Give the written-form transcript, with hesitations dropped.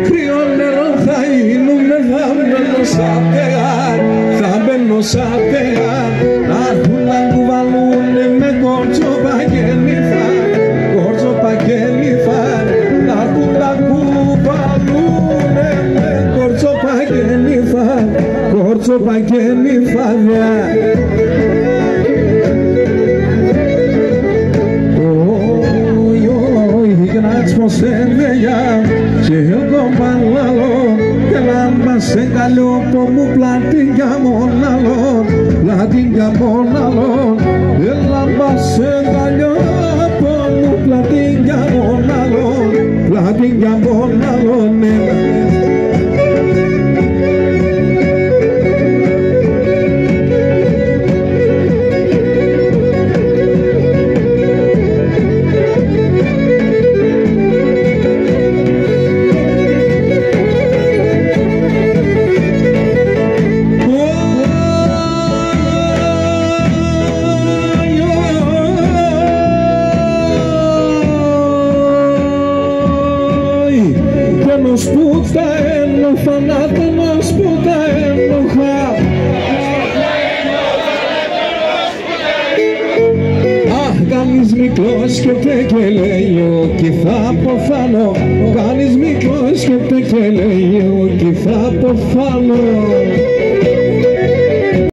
κρύο νερό θα γίνουμε, θα μπαίνω σαν τεγάρ, θα μπαίνω σαν τεγάρ, να έρθουν να κουβαλούνε με κόρτσο παγγελίφα, κόρτσο παγγελίφα, να έρθουν να κουβαλούνε με κόρτσο παγγελίφα, κόρτσο παγγελίφα. Και εγώ παλαλό και λάμπα σε καλό που μου πλάτη για μοναλό, πλάτη για μοναλό, και λάμπα σε καλό που μου πλάτη για μοναλό, πλάτη για μοναλό. Που τα ένοχα, να τενός που τα ένοχα. Αχ, κανείς μικρός σκέφτε και λέει ότι θα αποφάνω, κανείς μικρός σκέφτε και λέει ότι θα αποφάνω.